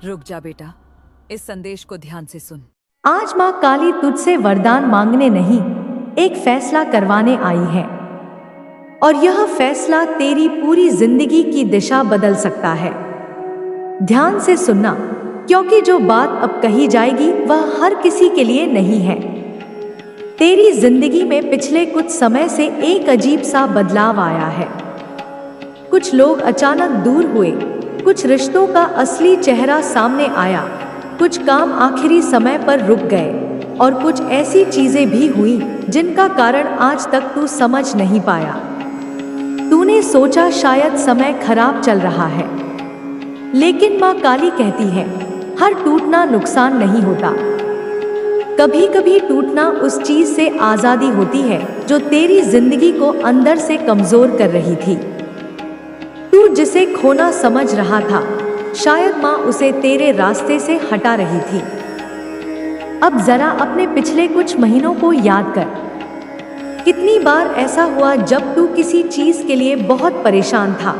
रुक जा बेटा, इस संदेश को ध्यान से सुन। आज माँ काली तुझसे वरदान मांगने नहीं, एक फैसला करवाने आई है। और यह फैसला तेरी पूरी जिंदगी की दिशा बदल सकता है। ध्यान से सुनना, क्योंकि जो बात अब कही जाएगी वह हर किसी के लिए नहीं है। तेरी जिंदगी में पिछले कुछ समय से एक अजीब सा बदलाव आया है। कुछ लोग अचानक दूर हुए, कुछ रिश्तों का असली चेहरा सामने आया, कुछ काम आखिरी समय पर रुक गए और कुछ ऐसी चीजें भी हुई जिनका कारण आज तक तू समझ नहीं पाया। तूने सोचा शायद समय खराब चल रहा है, लेकिन माँ काली कहती है हर टूटना नुकसान नहीं होता। कभी कभी टूटना उस चीज से आजादी होती है जो तेरी जिंदगी को अंदर से कमजोर कर रही थी। तू जिसे खोना समझ रहा था, शायद माँ उसे तेरे रास्ते से हटा रही थी। अब जरा अपने पिछले कुछ महीनों को याद कर। कितनी बार ऐसा हुआ जब तू किसी चीज के लिए बहुत परेशान था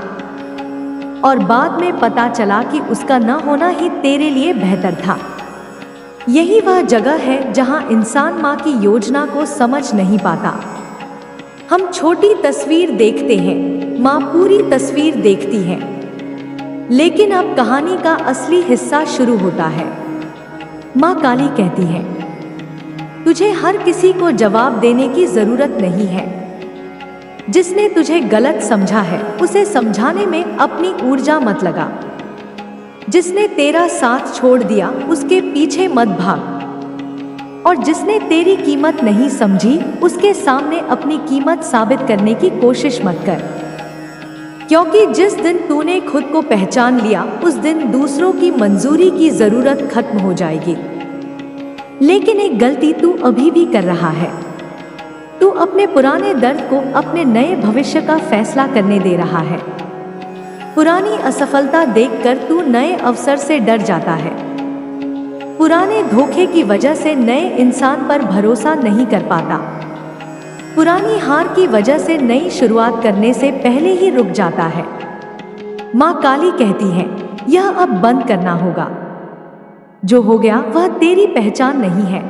और बाद में पता चला कि उसका न होना ही तेरे लिए बेहतर था। यही वह जगह है जहां इंसान माँ की योजना को समझ नहीं पाता। हम छोटी तस्वीर देखते हैं, माँ पूरी तस्वीर देखती है। लेकिन अब कहानी का असली हिस्सा शुरू होता है। माँ काली कहती है तुझे हर किसी को जवाब देने की जरूरत नहीं है। जिसने तुझे गलत समझा है उसे समझाने में अपनी ऊर्जा मत लगा। जिसने तेरा साथ छोड़ दिया उसके पीछे मत भाग। और जिसने तेरी कीमत नहीं समझी उसके सामने अपनी कीमत साबित करने की कोशिश मत कर। क्योंकि जिस दिन तूने खुद को पहचान लिया उस दिन दूसरों की मंजूरी की जरूरत खत्म हो जाएगी। लेकिन एक गलती तू अभी भी कर रहा है। तू अपने पुराने दर्द को अपने नए भविष्य का फैसला करने दे रहा है। पुरानी असफलता देखकर तू नए अवसर से डर जाता है। पुराने धोखे की वजह से नए इंसान पर भरोसा नहीं कर पाता। पुरानी हार की वजह से नई शुरुआत करने से पहले ही रुक जाता है। माँ काली कहती है यह अब बंद करना होगा। जो हो गया वह तेरी पहचान नहीं है।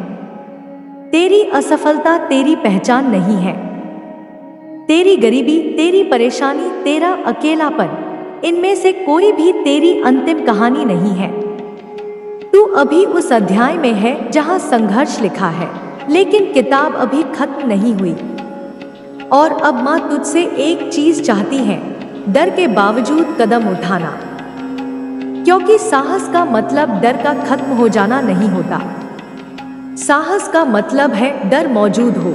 तेरी असफलता तेरी पहचान नहीं है। तेरी गरीबी, तेरी परेशानी, तेरा अकेलापन, इनमें से कोई भी तेरी अंतिम कहानी नहीं है। तू अभी उस अध्याय में है जहां संघर्ष लिखा है, लेकिन किताब अभी खत्म नहीं हुई। और अब माँ तुझसे एक चीज चाहती है, डर के बावजूद कदम उठाना। क्योंकि साहस का मतलब डर का खत्म हो जाना नहीं होता। साहस का मतलब है डर मौजूद हो,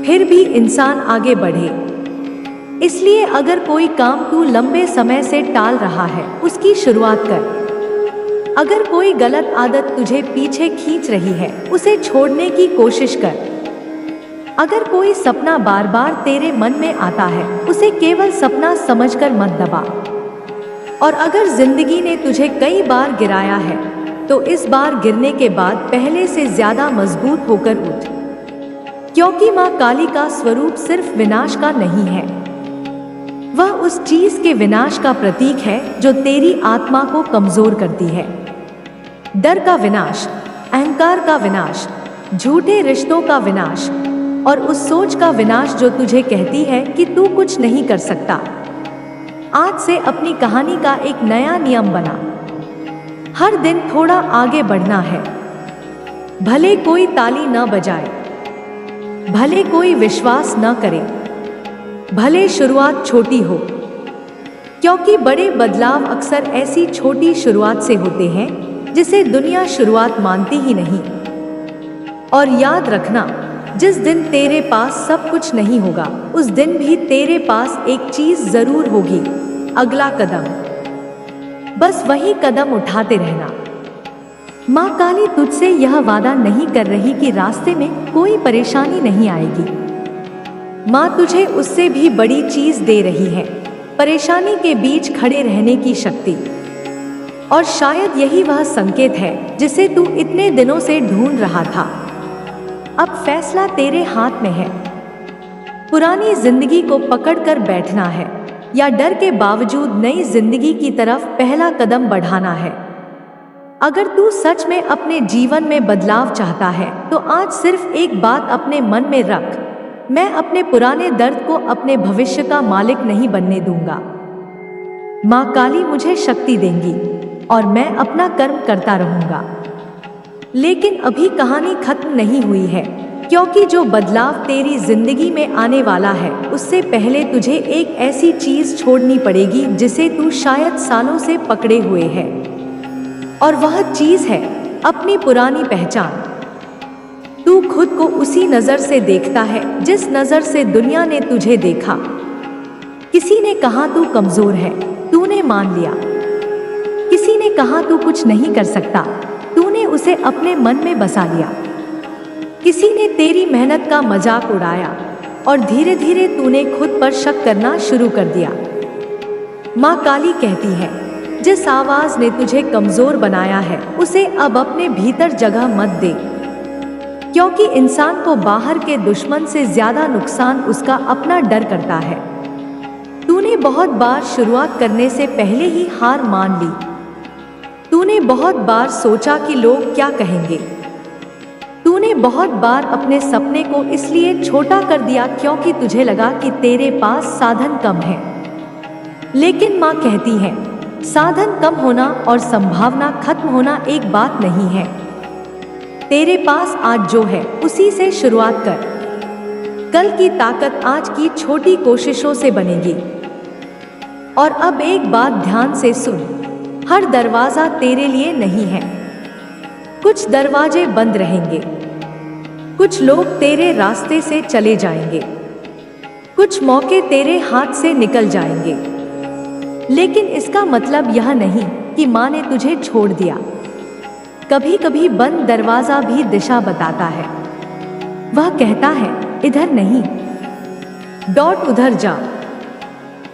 फिर भी इंसान आगे बढ़े। इसलिए अगर कोई काम तू लंबे समय से टाल रहा है, उसकी शुरुआत कर। अगर कोई गलत आदत तुझे पीछे खींच रही है, उसे छोड़ने की कोशिश कर। अगर कोई सपना बार बार तेरे मन में आता है, उसे केवल सपना समझकर मत दबा। और अगर जिंदगी ने तुझे कई बार गिराया है, तो इस बार गिरने के बाद पहले से ज्यादा मजबूत होकर उठ। क्योंकि माँ काली का स्वरूप सिर्फ विनाश का नहीं है, वह उस चीज के विनाश का प्रतीक है जो तेरी आत्मा को कमजोर करती है। डर का विनाश, अहंकार का विनाश, झूठे रिश्तों का विनाश और उस सोच का विनाश जो तुझे कहती है कि तू कुछ नहीं कर सकता। आज से अपनी कहानी का एक नया नियम बना। हर दिन थोड़ा आगे बढ़ना है। भले कोई ताली न बजाए, भले कोई विश्वास न करे, भले शुरुआत छोटी हो। क्योंकि बड़े बदलाव अक्सर ऐसी छोटी शुरुआत से होते हैं जिसे दुनिया शुरुआत मानती ही नहीं। और याद रखना, जिस दिन तेरे पास सब कुछ नहीं होगा, उस दिन भी तेरे पास एक चीज जरूर होगी, अगला कदम। बस वही कदम उठाते रहना। माँ काली तुझसे यह वादा नहीं कर रही कि रास्ते में कोई परेशानी नहीं आएगी। माँ तुझे उससे भी बड़ी चीज दे रही है, परेशानी के बीच खड़े रहने की शक्ति। और शायद यही वह संकेत है जिसे तू इतने दिनों से ढूंढ रहा था। अब फैसला तेरे हाथ में है। पुरानी जिंदगी को पकड़कर बैठना है या डर के बावजूद नई जिंदगी की तरफ पहला कदम बढ़ाना है। अगर तू सच में अपने जीवन में बदलाव चाहता है तो आज सिर्फ एक बात अपने मन में रख, मैं अपने पुराने दर्द को अपने भविष्य का मालिक नहीं बनने दूंगा। माँ काली मुझे शक्ति देंगी और मैं अपना कर्म करता रहूंगा। लेकिन अभी कहानी खत्म नहीं हुई है, क्योंकि जो बदलाव तेरी जिंदगी में आने वाला है उससे पहले तुझे एक ऐसी चीज छोड़नी पड़ेगी जिसे तू शायद सालों से पकड़े हुए है। और वह चीज है अपनी पुरानी पहचान। तू खुद को उसी नजर से देखता है जिस नजर से दुनिया ने तुझे देखा। किसी ने कहा तू कमजोर है, तूने मान लिया। किसी ने कहा तू कुछ नहीं कर सकता, तूने उसे अपने मन में बसा लिया। किसी ने तेरी मेहनत का मजाक उड़ाया और धीरे धीरे तूने खुद पर शक करना शुरू कर दिया। माँ काली कहती है, जिस आवाज ने तुझे कमजोर बनाया है उसे अब अपने भीतर जगह मत दे, क्योंकि इंसान को बाहर के दुश्मन से ज्यादा नुकसान उसका अपना डर करता है। तूने बहुत बार शुरुआत करने से पहले ही हार मान ली। तूने बहुत बार सोचा कि लोग क्या कहेंगे। तूने बहुत बार अपने सपने को इसलिए छोटा कर दिया क्योंकि तुझे लगा कि तेरे पास साधन कम है। लेकिन माँ कहती है, साधन कम होना और संभावना खत्म होना एक बात नहीं है। तेरे पास आज जो है उसी से शुरुआत कर। कल की ताकत आज की छोटी कोशिशों से बनेगी। और अब एक बात ध्यान से सुन, हर दरवाजा तेरे लिए नहीं है। कुछ दरवाजे बंद रहेंगे, कुछ लोग तेरे रास्ते से चले जाएंगे, कुछ मौके तेरे हाथ से निकल जाएंगे। लेकिन इसका मतलब यह नहीं कि माँ ने तुझे छोड़ दिया। कभी कभी बंद दरवाजा भी दिशा बताता है। वह कहता है, इधर नहीं, दौड़ उधर जा।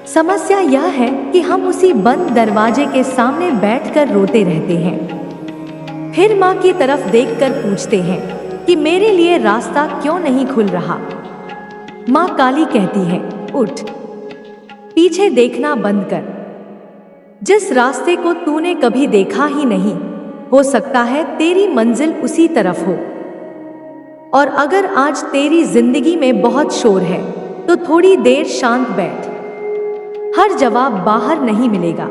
समस्या यह है कि हम उसी बंद दरवाजे के सामने बैठकर रोते रहते हैं। फिर माँ की तरफ देखकर पूछते हैं कि मेरे लिए रास्ता क्यों नहीं खुल रहा। माँ काली कहती है, उठ, पीछे देखना बंद कर। जिस रास्ते को तूने कभी देखा ही नहीं, हो सकता है तेरी मंजिल उसी तरफ हो। और अगर आज तेरी जिंदगी में बहुत शोर है तो थोड़ी देर शांत बैठ। हर जवाब बाहर नहीं मिलेगा,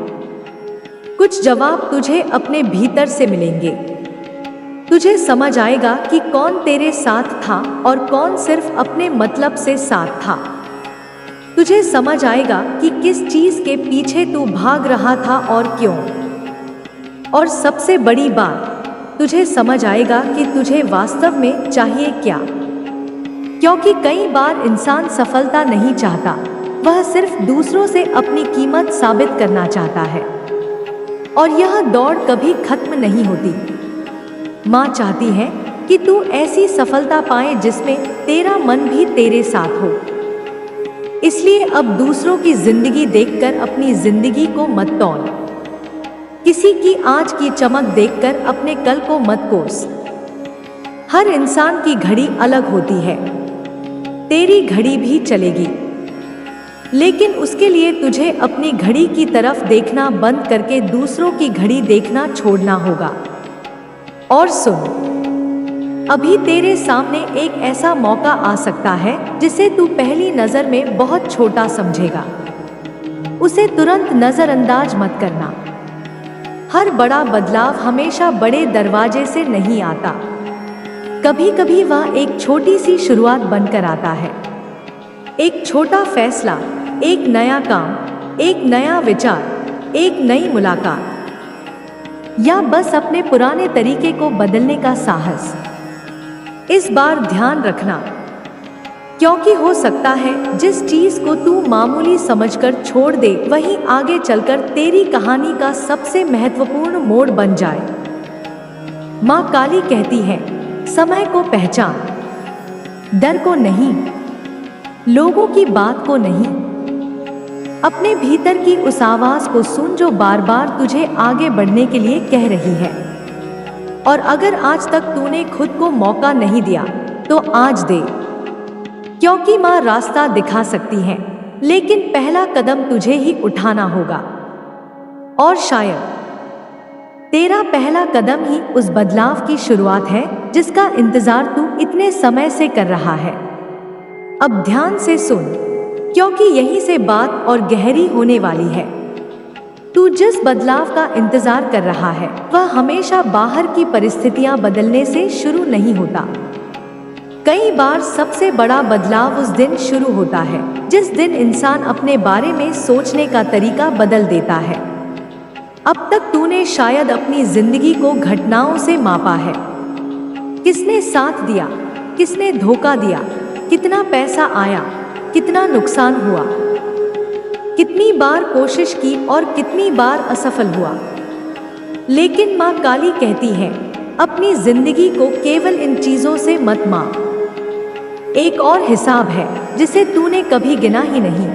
कुछ जवाब तुझे अपने भीतर से मिलेंगे। तुझे समझ आएगा कि कौन तेरे साथ था और कौन सिर्फ अपने मतलब से साथ था। तुझे समझ आएगा कि किस चीज के पीछे तू भाग रहा था और क्यों। और सबसे बड़ी बात, तुझे समझ आएगा कि तुझे वास्तव में चाहिए क्या। क्योंकि कई बार इंसान सफलता नहीं चाहता, वह सिर्फ दूसरों से अपनी कीमत साबित करना चाहता है। और यह दौड़ कभी खत्म नहीं होती। माँ चाहती है कि तू ऐसी सफलता पाए जिसमें तेरा मन भी तेरे साथ हो। इसलिए अब दूसरों की जिंदगी देखकर अपनी जिंदगी को मत तौल। किसी की आज की चमक देखकर अपने कल को मत कोस। हर इंसान की घड़ी अलग होती है। तेरी घड़ी भी चलेगी, लेकिन उसके लिए तुझे अपनी घड़ी की तरफ देखना बंद करके दूसरों की घड़ी देखना छोड़ना होगा। और सुन, अभी तेरे सामने एक ऐसा मौका आ सकता है जिसे तू पहली नजर में बहुत छोटा समझेगा। उसे तुरंत नजरअंदाज मत करना। हर बड़ा बदलाव हमेशा बड़े दरवाजे से नहीं आता। कभी कभी वह एक छोटी सी शुरुआत बनकर आता है। एक छोटा फैसला, एक नया काम, एक नया विचार, एक नई मुलाकात, या बस अपने पुराने तरीके को बदलने का साहस। इस बार ध्यान रखना, क्योंकि हो सकता है जिस चीज को तू मामूली समझकर छोड़ दे वही आगे चलकर तेरी कहानी का सबसे महत्वपूर्ण मोड़ बन जाए। माँ काली कहती है, समय को पहचान, डर को नहीं, लोगों की बात को नहीं, अपने भीतर की उस आवाज को सुन जो बार बार तुझे आगे बढ़ने के लिए कह रही है। और अगर आज तक तूने खुद को मौका नहीं दिया तो आज दे, क्योंकि माँ रास्ता दिखा सकती है, लेकिन पहला कदम तुझे ही उठाना होगा। और शायद तेरा पहला कदम ही उस बदलाव की शुरुआत है जिसका इंतजार तू इतने समय से कर रहा है। अब ध्यान से सुन, क्योंकि यहीं से बात और गहरी होने वाली है। तू जिस बदलाव का इंतजार कर रहा है वह हमेशा बाहर की परिस्थितियां बदलने से शुरू नहीं होता। कई बार सबसे बड़ा बदलाव उस दिन शुरू होता है जिस दिन इंसान अपने बारे में सोचने का तरीका बदल देता है। अब तक तूने शायद अपनी जिंदगी को घटनाओं से मापा है। किसने साथ दिया, किसने धोखा दिया, कितना पैसा आया, कितना नुकसान हुआ, कितनी बार कोशिश की और कितनी बार असफल हुआ। लेकिन माँ काली कहती है, अपनी जिंदगी को केवल इन चीजों से मत माप। एक और हिसाब है जिसे तूने कभी गिना ही नहीं।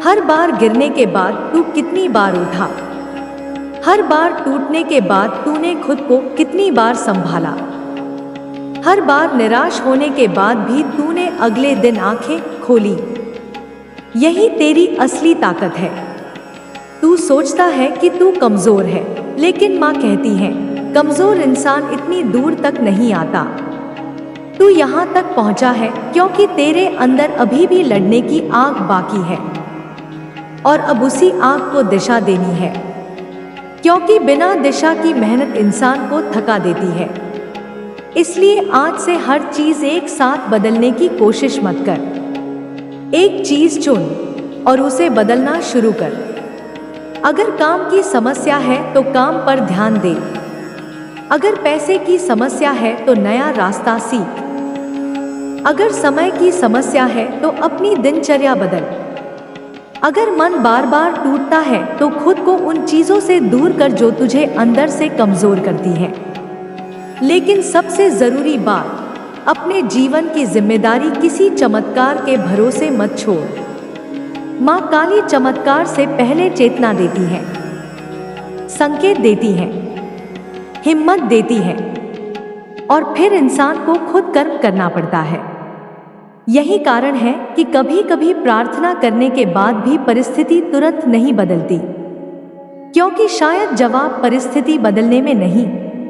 हर बार गिरने के बाद तू कितनी बार उठा, हर बार टूटने के बाद तूने खुद को कितनी बार संभाला, हर बार निराश होने के बाद भी तूने अगले दिन आंखें खोली। यही तेरी असली ताकत है। तू सोचता है कि तू कमजोर है, लेकिन माँ कहती है, कमजोर इंसान इतनी दूर तक नहीं आता। तू यहाँ तक पहुँचा है क्योंकि तेरे अंदर अभी भी लड़ने की आग बाकी है और अब उसी आग को दिशा देनी है, क्योंकि बिना दिशा की मेहनत इंसान को थका देती है। इसलिए आज से हर चीज एक साथ बदलने की कोशिश मत कर। एक चीज चुन और उसे बदलना शुरू कर। अगर काम की समस्या है तो काम पर ध्यान दे। अगर पैसे की समस्या है तो नया रास्ता सीख। अगर समय की समस्या है तो अपनी दिनचर्या बदल। अगर मन बार बार टूटता है तो खुद को उन चीजों से दूर कर जो तुझे अंदर से कमजोर करती है। लेकिन सबसे जरूरी बात, अपने जीवन की जिम्मेदारी किसी चमत्कार के भरोसे मत छोड़। माँ काली चमत्कार से पहले चेतना देती है, संकेत देती है, हिम्मत देती है और फिर इंसान को खुद कर्म करना पड़ता है। यही कारण है कि कभी कभी प्रार्थना करने के बाद भी परिस्थिति तुरंत नहीं बदलती, क्योंकि शायद जवाब परिस्थिति बदलने में नहीं,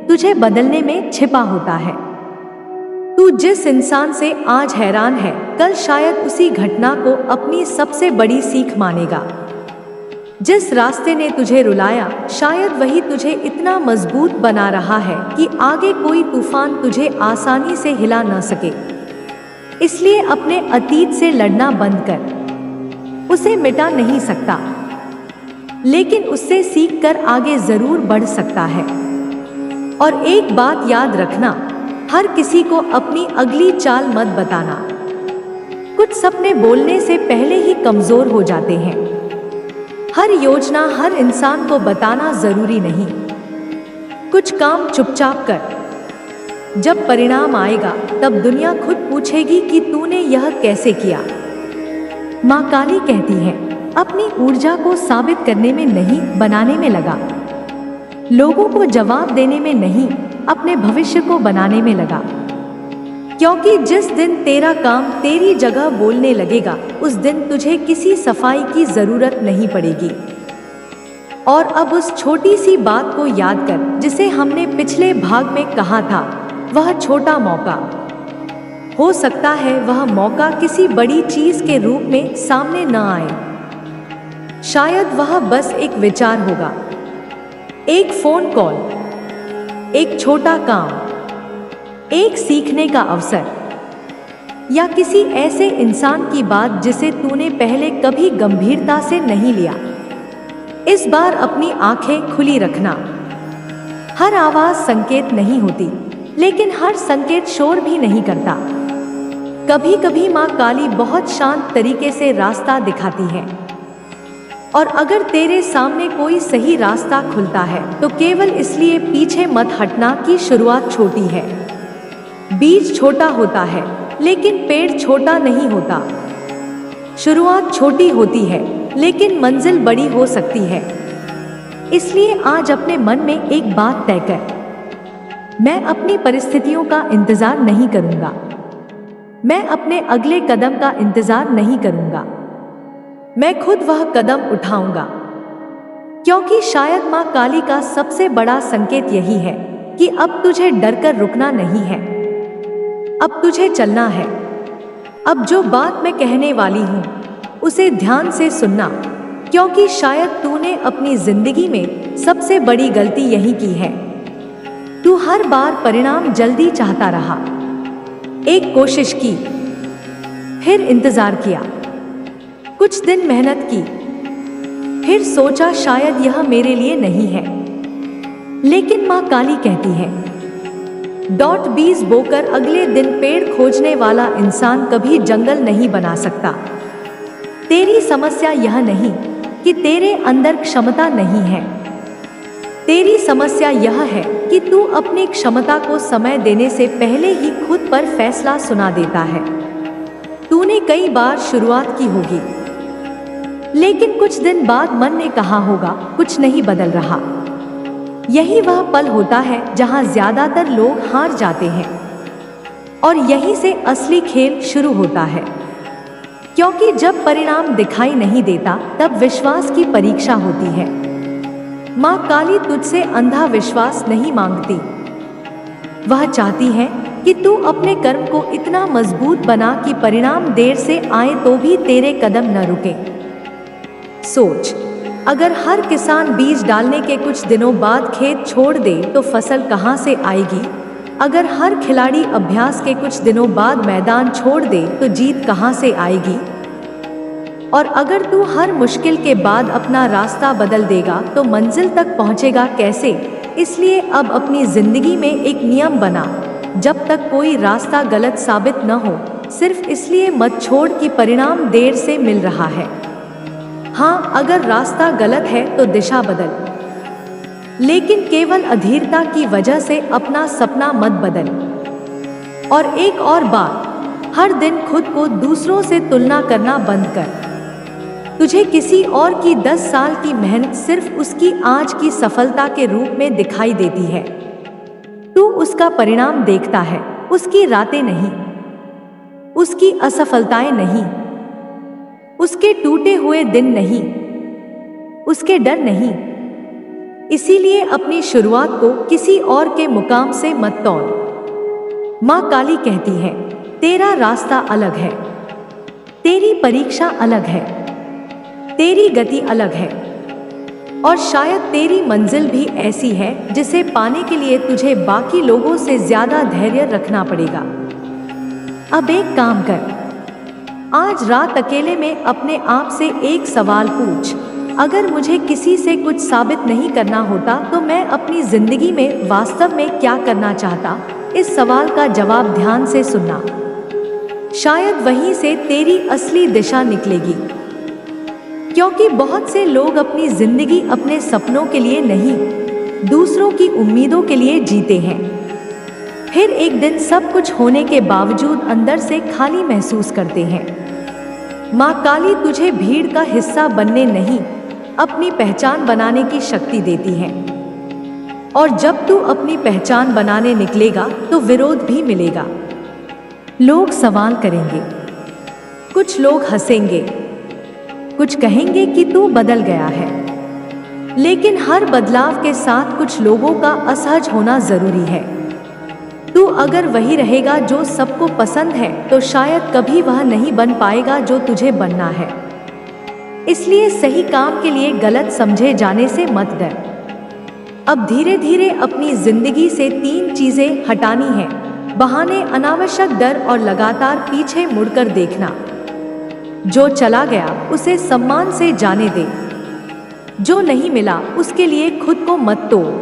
तुझे बदलने में छिपा होता है। तू जिस इंसान से आज हैरान है, कल शायद उसी घटना को अपनी सबसे बड़ी सीख मानेगा। जिस रास्ते ने तुझे रुलाया, शायद वही तुझे इतना मजबूत बना रहा है कि आगे कोई तूफान तुझे आसानी से हिला न सके। इसलिए अपने अतीत से लड़ना बंद कर। उसे मिटा नहीं सकता, लेकिन उससे सीखकर आगे जरूर बढ़ सकता है। और एक बात याद रखना, हर किसी को अपनी अगली चाल मत बताना। कुछ सपने बोलने से पहले ही कमजोर हो जाते हैं। हर योजना हर इंसान को बताना जरूरी नहीं। कुछ काम चुपचाप कर। जब परिणाम आएगा तब दुनिया खुद पूछेगी कि तूने यह कैसे किया। माँ काली कहती है, अपनी ऊर्जा को साबित करने में नहीं, बनाने में लगा। लोगों को जवाब देने में नहीं, अपने भविष्य को बनाने में लगा। क्योंकि जिस दिन तेरा काम तेरी जगह बोलने लगेगा, उस दिन तुझे किसी सफाई की जरूरत नहीं पड़ेगी। और अब उस छोटी सी बात को याद कर जिसे हमने पिछले भाग में कहा था, वह छोटा मौका। हो सकता है वह मौका किसी बड़ी चीज के रूप में सामने न आए। शायद वह बस एक विचार होगा, एक फोन कॉल, एक छोटा काम, एक सीखने का अवसर, या किसी ऐसे इंसान की बात जिसे तूने पहले कभी गंभीरता से नहीं लिया। इस बार अपनी आंखें खुली रखना। हर आवाज संकेत नहीं होती, लेकिन हर संकेत शोर भी नहीं करता। कभी कभी माँ काली बहुत शांत तरीके से रास्ता दिखाती है, और अगर तेरे सामने कोई सही रास्ता खुलता है तो केवल इसलिए पीछे मत हटना कि शुरुआत छोटी है। बीज छोटा होता है, लेकिन पेड़ छोटा नहीं होता। शुरुआत छोटी होती है, लेकिन मंजिल बड़ी हो सकती है। इसलिए आज अपने मन में एक बात तय कर, मैं अपनी परिस्थितियों का इंतजार नहीं करूंगा। मैं अपने अगले कदम का इंतजार नहीं करूंगा। मैं खुद वह कदम उठाऊंगा। क्योंकि शायद माँ काली का सबसे बड़ा संकेत यही है कि अब तुझे डरकर रुकना नहीं है, अब तुझे चलना है। अब जो बात मैं कहने वाली हूँ उसे ध्यान से सुनना, क्योंकि शायद तूने अपनी जिंदगी में सबसे बड़ी गलती यही की है। तू हर बार परिणाम जल्दी चाहता रहा, एक कोशिश की, फिर इंतजार किया, कुछ दिन मेहनत की, फिर सोचा शायद यह मेरे लिए नहीं है। लेकिन माँ काली कहती है, बीज बोकर अगले दिन पेड़ खोजने वाला इंसान कभी जंगल नहीं बना सकता। तेरी समस्या यह नहीं कि तेरे अंदर क्षमता नहीं है, तेरी समस्या यह है कि तू अपनी क्षमता को समय देने से पहले ही खुद पर फैसला सुना देता है। तूने कई बार शुरुआत की होगी, लेकिन कुछ दिन बाद मन ने कहा होगा कुछ नहीं बदल रहा। यही वह पल होता है जहां ज्यादातर लोग हार जाते हैं, और यहीं से असली खेल शुरू होता है। क्योंकि जब परिणाम दिखाई नहीं देता तब विश्वास की परीक्षा होती है। माँ काली तुझसे अंधा विश्वास नहीं मांगती, वह चाहती है कि तू अपने कर्म को इतना मजबूत बना कि परिणाम देर से आए तो भी तेरे कदम न रुके। सोच, अगर हर किसान बीज डालने के कुछ दिनों बाद खेत छोड़ दे तो फसल कहाँ से आएगी? अगर हर खिलाड़ी अभ्यास के कुछ दिनों बाद मैदान छोड़ दे तो जीत कहाँ से आएगी? और अगर तू हर मुश्किल के बाद अपना रास्ता बदल देगा तो मंजिल तक पहुँचेगा कैसे? इसलिए अब अपनी जिंदगी में एक नियम बना, जब तक कोई रास्ता गलत साबित न हो, सिर्फ इसलिए मत छोड़ कि परिणाम देर से मिल रहा है। हाँ, अगर रास्ता गलत है तो दिशा बदल, लेकिन केवल अधीरता की वजह से अपना सपना मत बदल। और एक और बात, हर दिन खुद को दूसरों से तुलना करना बंद कर। तुझे किसी और की 10 साल की मेहनत सिर्फ उसकी आज की सफलता के रूप में दिखाई देती है। तू उसका परिणाम देखता है, उसकी रातें नहीं, उसकी असफलताएं नहीं, उसके टूटे हुए दिन नहीं, उसके डर नहीं। इसीलिए अपनी शुरुआत को किसी और के मुकाम से मत तोड़। माँ काली कहती है, तेरा रास्ता अलग है, तेरी परीक्षा अलग है, तेरी गति अलग है, और शायद तेरी मंजिल भी ऐसी है जिसे पाने के लिए तुझे बाकी लोगों से ज्यादा धैर्य रखना पड़ेगा। अब एक काम कर, आज रात अकेले में अपने आप से एक सवाल पूछ, अगर मुझे किसी से कुछ साबित नहीं करना होता तो मैं अपनी जिंदगी में वास्तव में क्या करना चाहता? इस सवाल का जवाब ध्यान से सुनना, शायद वहीं से तेरी असली दिशा निकलेगी। क्योंकि बहुत से लोग अपनी जिंदगी अपने सपनों के लिए नहीं, दूसरों की उम्मीदों के लिए जीते हैं। फिर एक दिन सब कुछ होने के बावजूद अंदर से खाली महसूस करते हैं। माँ काली तुझे भीड़ का हिस्सा बनने नहीं, अपनी पहचान बनाने की शक्ति देती है। और जब तू अपनी पहचान बनाने निकलेगा तो विरोध भी मिलेगा। लोग सवाल करेंगे, कुछ लोग हंसेंगे, कुछ कहेंगे कि तू बदल गया है। लेकिन हर बदलाव के साथ कुछ लोगों का असहज होना जरूरी है। तू अगर वही रहेगा जो सबको पसंद है तो शायद कभी वह नहीं बन पाएगा जो तुझे बनना है। इसलिए सही काम के लिए गलत समझे जाने से मत डर। अब धीरे धीरे अपनी जिंदगी से 3 चीजें हटानी है: बहाने, अनावश्यक डर और लगातार पीछे मुड़कर देखना। जो चला गया उसे सम्मान से जाने दे, जो नहीं मिला उसके लिए खुद को मत तोड़,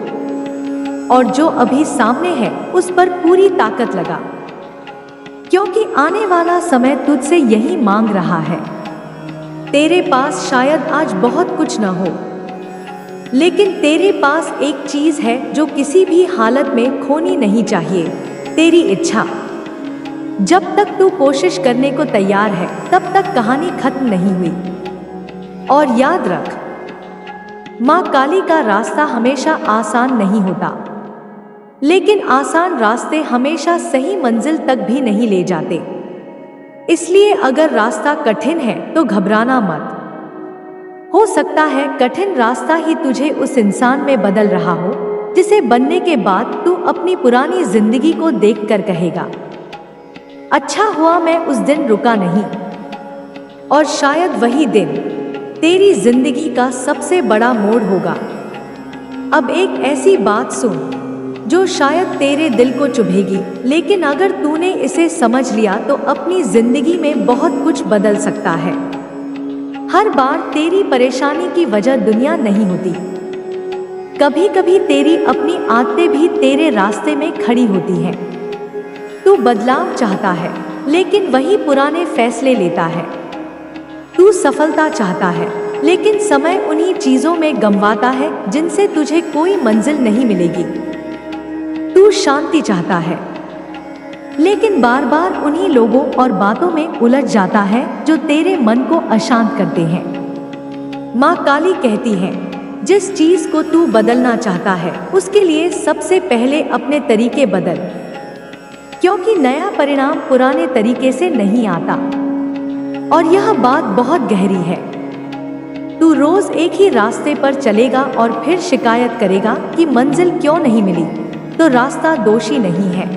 और जो अभी सामने है उस पर पूरी ताकत लगा, क्योंकि आने वाला समय तुझसे यही मांग रहा है। तेरे पास शायद आज बहुत कुछ न हो, लेकिन तेरे पास एक चीज है जो किसी भी हालत में खोनी नहीं चाहिए: तेरी इच्छा। जब तक तू कोशिश करने को तैयार है तब तक कहानी खत्म नहीं हुई। और याद रख, माँ काली का रास्ता हमेशा आसान नहीं होता, लेकिन आसान रास्ते हमेशा सही मंजिल तक भी नहीं ले जाते। इसलिए अगर रास्ता कठिन है तो घबराना मत। हो सकता है कठिन रास्ता ही तुझे उस इंसान में बदल रहा हो जिसे बनने के बाद तू अपनी पुरानी जिंदगी को देखकर कहेगा, अच्छा हुआ मैं उस दिन रुका नहीं। और शायद वही दिन तेरी जिंदगी का सबसे बड़ा मोड़ होगा। अब एक ऐसी बात सुन जो शायद तेरे दिल को चुभेगी, लेकिन अगर तूने इसे समझ लिया तो अपनी जिंदगी में बहुत कुछ बदल सकता है। हर बार तेरी परेशानी की वजह दुनिया नहीं होती। कभी कभी तेरी अपनी आदतें भी तेरे रास्ते में खड़ी होती हैं। तू बदलाव चाहता है लेकिन वही पुराने फैसले लेता है। तू सफलता चाहता है लेकिन समय उन्हीं चीजों में गंवाता है जिनसे तुझे कोई मंजिल नहीं मिलेगी। तू शांति चाहता है लेकिन बार बार उन्हीं लोगों और बातों में उलझ जाता है जो तेरे मन को अशांत करते हैं। माँ काली कहती है, जिस चीज को तू बदलना चाहता है उसके लिए सबसे पहले अपने तरीके बदल, क्योंकि नया परिणाम पुराने तरीके से नहीं आता। और यह बात बहुत गहरी है। तू रोज एक ही रास्ते पर चलेगा और फिर शिकायत करेगा कि मंजिल क्यों नहीं मिली, तो रास्ता दोषी नहीं है।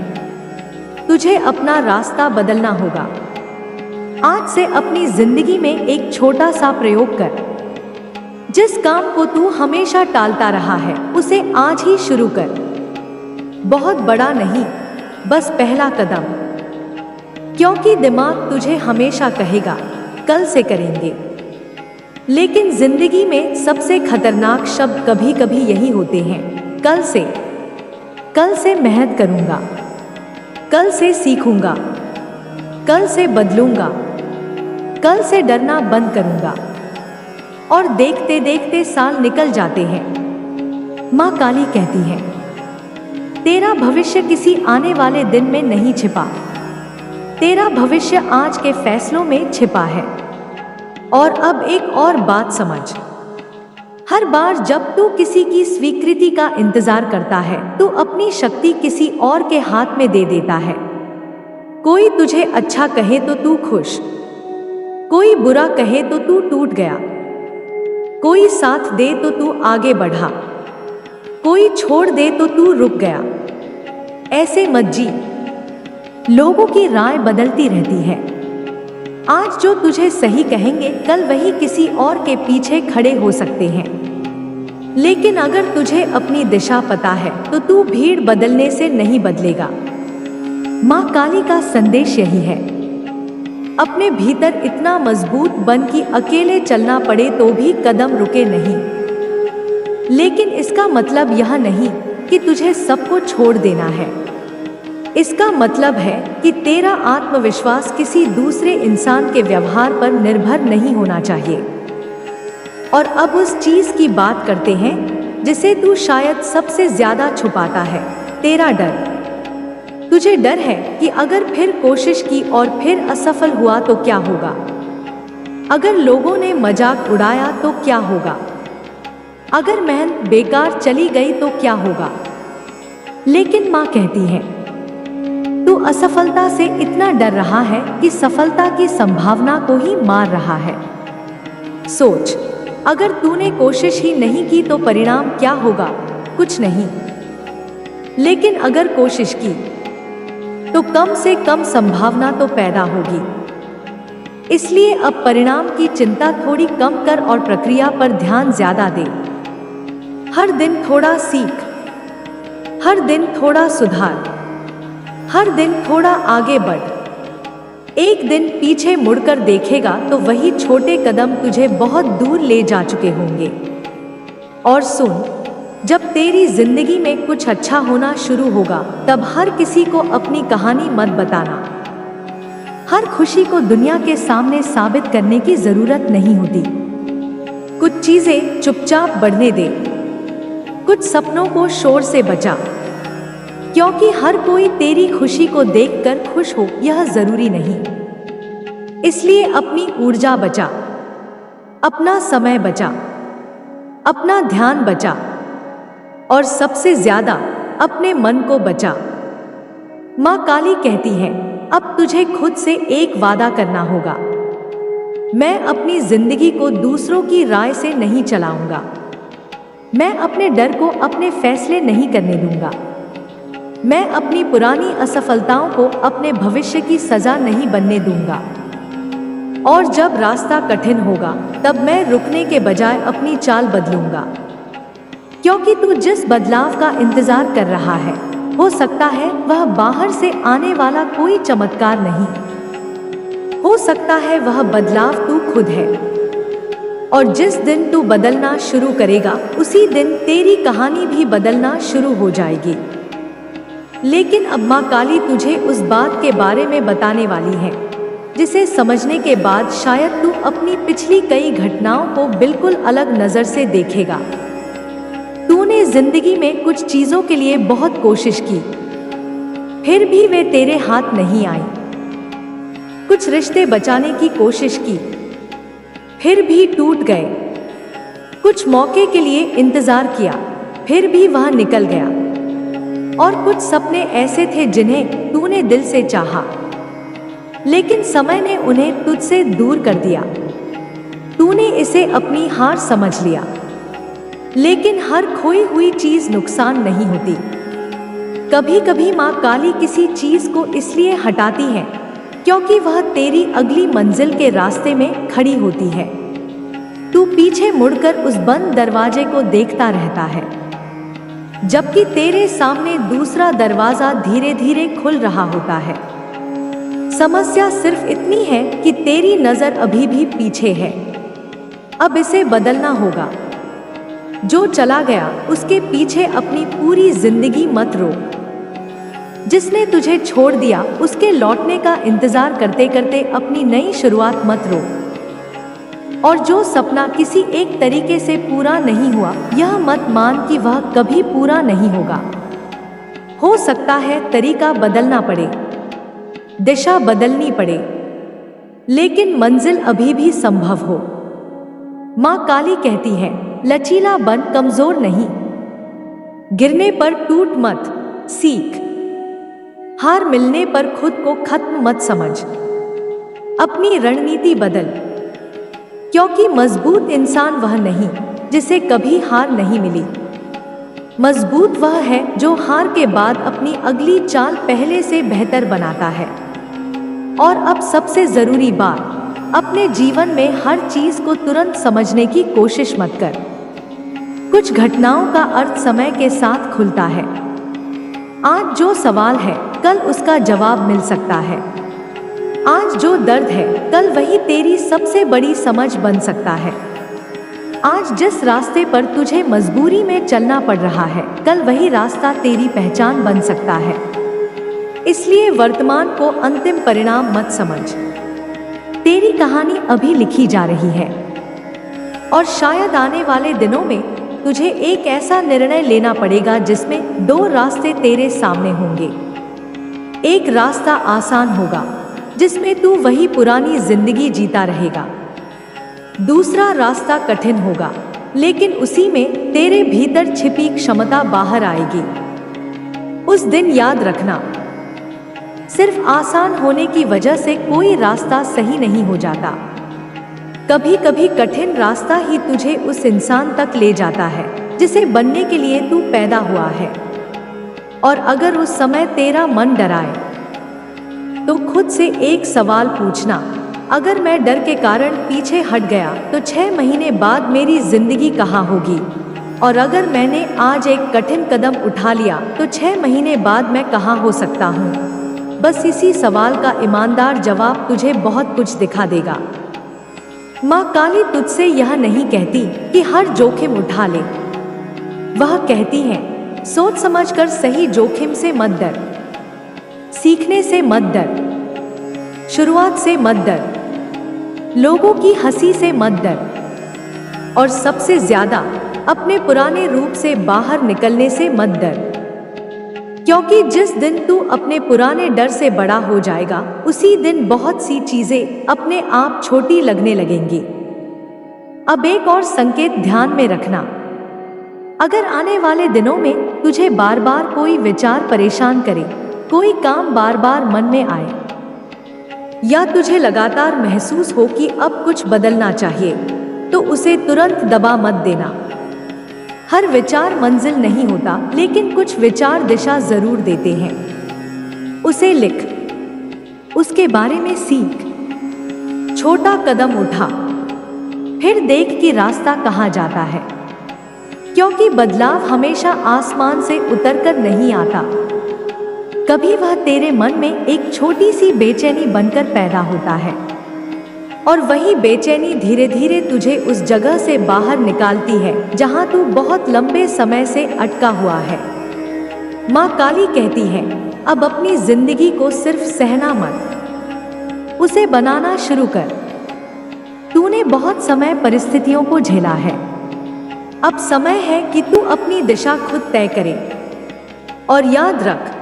तुझे अपना रास्ता बदलना होगा। आज से अपनी जिंदगी में एक छोटा सा प्रयोग कर। जिस काम को तू हमेशा टालता रहा है उसे आज ही शुरू कर। बहुत बड़ा नहीं, बस पहला कदम। क्योंकि दिमाग तुझे हमेशा कहेगा कल से करेंगे, लेकिन जिंदगी में सबसे खतरनाक शब्द कभी कभी यही होते हैं, कल से। कल से मेहनत करूंगा, कल से सीखूंगा, कल से बदलूंगा, कल से डरना बंद करूंगा। और देखते देखते साल निकल जाते हैं। माँ काली कहती है, तेरा भविष्य किसी आने वाले दिन में नहीं छिपा, तेरा भविष्य आज के फैसलों में छिपा है। और अब एक और बात समझ, हर बार जब तू किसी की स्वीकृति का इंतजार करता है तू अपनी शक्ति किसी और के हाथ में दे देता है। कोई तुझे अच्छा कहे तो तू खुश, कोई बुरा कहे तो तू टूट गया, कोई साथ दे तो तू आगे बढ़ा, कोई छोड़ दे तो तू रुक गया। ऐसे मत जी। लोगों की राय बदलती रहती है। आज जो तुझे सही कहेंगे कल वही किसी और के पीछे खड़े हो सकते हैं। लेकिन अगर तुझे अपनी दिशा पता है तो तू भीड़ बदलने से नहीं बदलेगा। माँ काली का संदेश यही है, अपने भीतर इतना मजबूत बन कि अकेले चलना पड़े तो भी कदम रुके नहीं। लेकिन इसका मतलब यह नहीं कि तुझे सबको छोड़ देना है। इसका मतलब है कि तेरा आत्मविश्वास किसी दूसरे इंसान के व्यवहार पर निर्भर नहीं होना चाहिए। और अब उस चीज की बात करते हैं जिसे तू शायद सबसे ज्यादा छुपाता है, तेरा डर। तुझे डर है कि अगर फिर कोशिश की और फिर असफल हुआ तो क्या होगा? अगर लोगों ने मजाक उड़ाया तो क्या होगा? अगर मेहनत बेकार चली गई तो क्या होगा? लेकिन माँ कहती है, तू असफलता से इतना डर रहा है कि सफलता की संभावना को ही मार रहा है। सोच, अगर तूने कोशिश ही नहीं की तो परिणाम क्या होगा? कुछ नहीं। लेकिन अगर कोशिश की तो कम से कम संभावना तो पैदा होगी। इसलिए अब परिणाम की चिंता थोड़ी कम कर और प्रक्रिया पर ध्यान ज्यादा दे। हर दिन थोड़ा सीख, हर दिन थोड़ा सुधार, हर दिन थोड़ा आगे बढ़। एक दिन पीछे मुड़कर देखेगा तो वही छोटे कदम तुझे बहुत दूर ले जा चुके होंगे। और सुन, जब तेरी जिंदगी में कुछ अच्छा होना शुरू होगा तब हर किसी को अपनी कहानी मत बताना। हर खुशी को दुनिया के सामने साबित करने की जरूरत नहीं होती। कुछ चीजें चुपचाप बढ़ने दे, कुछ सपनों को शोर से बचा, क्योंकि हर कोई तेरी खुशी को देखकर खुश हो यह जरूरी नहीं। इसलिए अपनी ऊर्जा बचा, अपना समय बचा, अपना ध्यान बचा और सबसे ज्यादा अपने मन को बचा। माँ काली कहती है, अब तुझे खुद से एक वादा करना होगा। मैं अपनी जिंदगी को दूसरों की राय से नहीं चलाऊंगा। मैं अपने डर को अपने फैसले नहीं करने दूंगा। मैं अपनी पुरानी असफलताओं को अपने भविष्य की सजा नहीं बनने दूंगा। और जब रास्ता कठिन होगा तब मैं रुकने के बजाय अपनी चाल बदलूंगा, क्योंकि तू जिस बदलाव का इंतजार कर रहा है, हो सकता है वह बाहर से आने वाला कोई चमत्कार नहीं, हो सकता है वह बदलाव तू खुद है। और जिस दिन तू बदलना शुरू करेगा, उसी दिन तेरी कहानी भी बदलना शुरू हो जाएगी। लेकिन अब माँ काली तुझे उस बात के बारे में बताने वाली है जिसे समझने के बाद शायद तू अपनी पिछली कई घटनाओं को बिल्कुल अलग नजर से देखेगा। तूने जिंदगी में कुछ चीजों के लिए बहुत कोशिश की, फिर भी वे तेरे हाथ नहीं आई। कुछ रिश्ते बचाने की कोशिश की, फिर भी टूट गए। कुछ मौके के लिए इंतजार किया, फिर भी वह निकल गया। और कुछ सपने ऐसे थे जिन्हें तूने दिल से चाहा, लेकिन समय ने उन्हें तुझसे दूर कर दिया। तूने इसे अपनी हार समझ लिया, लेकिन हर खोई हुई चीज नुकसान नहीं होती। कभी कभी माँ काली किसी चीज को इसलिए हटाती है क्योंकि वह तेरी अगली मंजिल के रास्ते में खड़ी होती है। तू पीछे मुड़कर उस बंद दरवाजे को देखता रहता है, जबकि तेरे सामने दूसरा दरवाजा धीरे धीरे खुल रहा होता है। समस्या सिर्फ इतनी है कि तेरी नजर अभी भी पीछे है। अब इसे बदलना होगा। जो चला गया उसके पीछे अपनी पूरी जिंदगी मत रोक। जिसने तुझे छोड़ दिया उसके लौटने का इंतजार करते करते अपनी नई शुरुआत मत रोक। और जो सपना किसी एक तरीके से पूरा नहीं हुआ, यह मत मान कि वह कभी पूरा नहीं होगा। हो सकता है तरीका बदलना पड़े, दिशा बदलनी पड़े, लेकिन मंजिल अभी भी संभव हो। माँ काली कहती है, लचीला बन, कमजोर नहीं। गिरने पर टूट मत, सीख। हार मिलने पर खुद को खत्म मत समझ। अपनी रणनीति बदल, क्योंकि मजबूत इंसान वह नहीं जिसे कभी हार नहीं मिली। मजबूत वह है जो हार के बाद अपनी अगली चाल पहले से बेहतर बनाता है। और अब सबसे जरूरी बात, अपने जीवन में हर चीज को तुरंत समझने की कोशिश मत कर। कुछ घटनाओं का अर्थ समय के साथ खुलता है। आज जो सवाल है, कल उसका जवाब मिल सकता है। आज जो दर्द है, कल वही तेरी सबसे बड़ी समझ बन सकता है। आज जिस रास्ते पर तुझे मजबूरी में चलना पड़ रहा है, कल वही रास्ता तेरी पहचान बन सकता है। इसलिए वर्तमान को अंतिम परिणाम मत समझ। तेरी कहानी अभी लिखी जा रही है, और शायद आने वाले दिनों में तुझे एक ऐसा निर्णय लेना पड़ेगा जिसमें दो रास्ते तेरे सामने होंगे। एक रास्ता आसान होगा, जिसमें तू वही पुरानी जिंदगी जीता रहेगा। दूसरा रास्ता कठिन होगा, लेकिन उसी में तेरे भीतर छिपी क्षमता बाहर आएगी। उस दिन याद रखना, सिर्फ आसान होने की वजह से कोई रास्ता सही नहीं हो जाता। कभी कभी कठिन रास्ता ही तुझे उस इंसान तक ले जाता है जिसे बनने के लिए तू पैदा हुआ है। और अगर उस समय तेरा मन डराए, तो खुद से एक सवाल पूछना, अगर मैं डर के कारण पीछे हट गया तो 6 महीने बाद मेरी जिंदगी कहाँ होगी? और अगर मैंने आज एक कठिन कदम उठा लिया तो 6 महीने बाद मैं कहाँ हो सकता हूँ? बस इसी सवाल का ईमानदार जवाब तुझे बहुत कुछ दिखा देगा। माँ काली तुझसे यह नहीं कहती कि हर जोखिम उठा ले। वह कहती है, सोच समझकर सही जोखिम से मत डर, सीखने से मत डर, शुरुआत से मत डर, लोगों की हंसी से मत डर, और सबसे ज्यादा अपने पुराने रूप से बाहर निकलने से मत डर। क्योंकि जिस दिन तू अपने पुराने डर से बड़ा हो जाएगा, उसी दिन बहुत सी चीजें अपने आप छोटी लगने लगेंगी। अब एक और संकेत ध्यान में रखना, अगर आने वाले दिनों में तुझे बार बार कोई विचार परेशान करे, कोई काम बार बार मन में आए, या तुझे लगातार महसूस हो कि अब कुछ बदलना चाहिए, तो उसे तुरंत दबा मत देना। हर विचार मंजिल नहीं होता, लेकिन कुछ विचार दिशा जरूर देते हैं। उसे लिख, उसके बारे में सीख, छोटा कदम उठा, फिर देख कि रास्ता कहाँ जाता है। क्योंकि बदलाव हमेशा आसमान से उतरकर नहीं आता, कभी वह तेरे मन में एक छोटी सी बेचैनी बनकर पैदा होता है, और वही बेचैनी धीरे धीरे तुझे उस जगह से बाहर निकालती है जहां तू बहुत लंबे समय से अटका हुआ है। माँ काली कहती है, अब अपनी जिंदगी को सिर्फ सहना मत, उसे बनाना शुरू कर। तूने बहुत समय परिस्थितियों को झेला है, अब समय है कि तू अपनी दिशा खुद तय करे। और याद रख,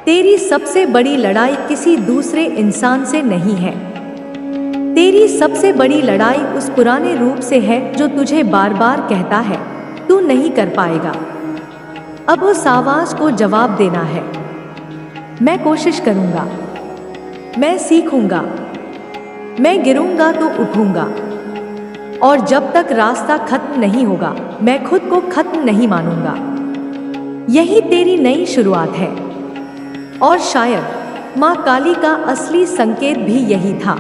तेरी सबसे बड़ी लड़ाई किसी दूसरे इंसान से नहीं है, तेरी सबसे बड़ी लड़ाई उस पुराने रूप से है जो तुझे बार बार कहता है तू नहीं कर पाएगा। अब उस आवाज को जवाब देना है, मैं कोशिश करूंगा, मैं सीखूंगा, मैं गिरूंगा तो उठूंगा, और जब तक रास्ता खत्म नहीं होगा मैं खुद को खत्म नहीं मानूंगा। यही तेरी नई शुरुआत है। और शायद माँ काली का असली संकेत भी यही था।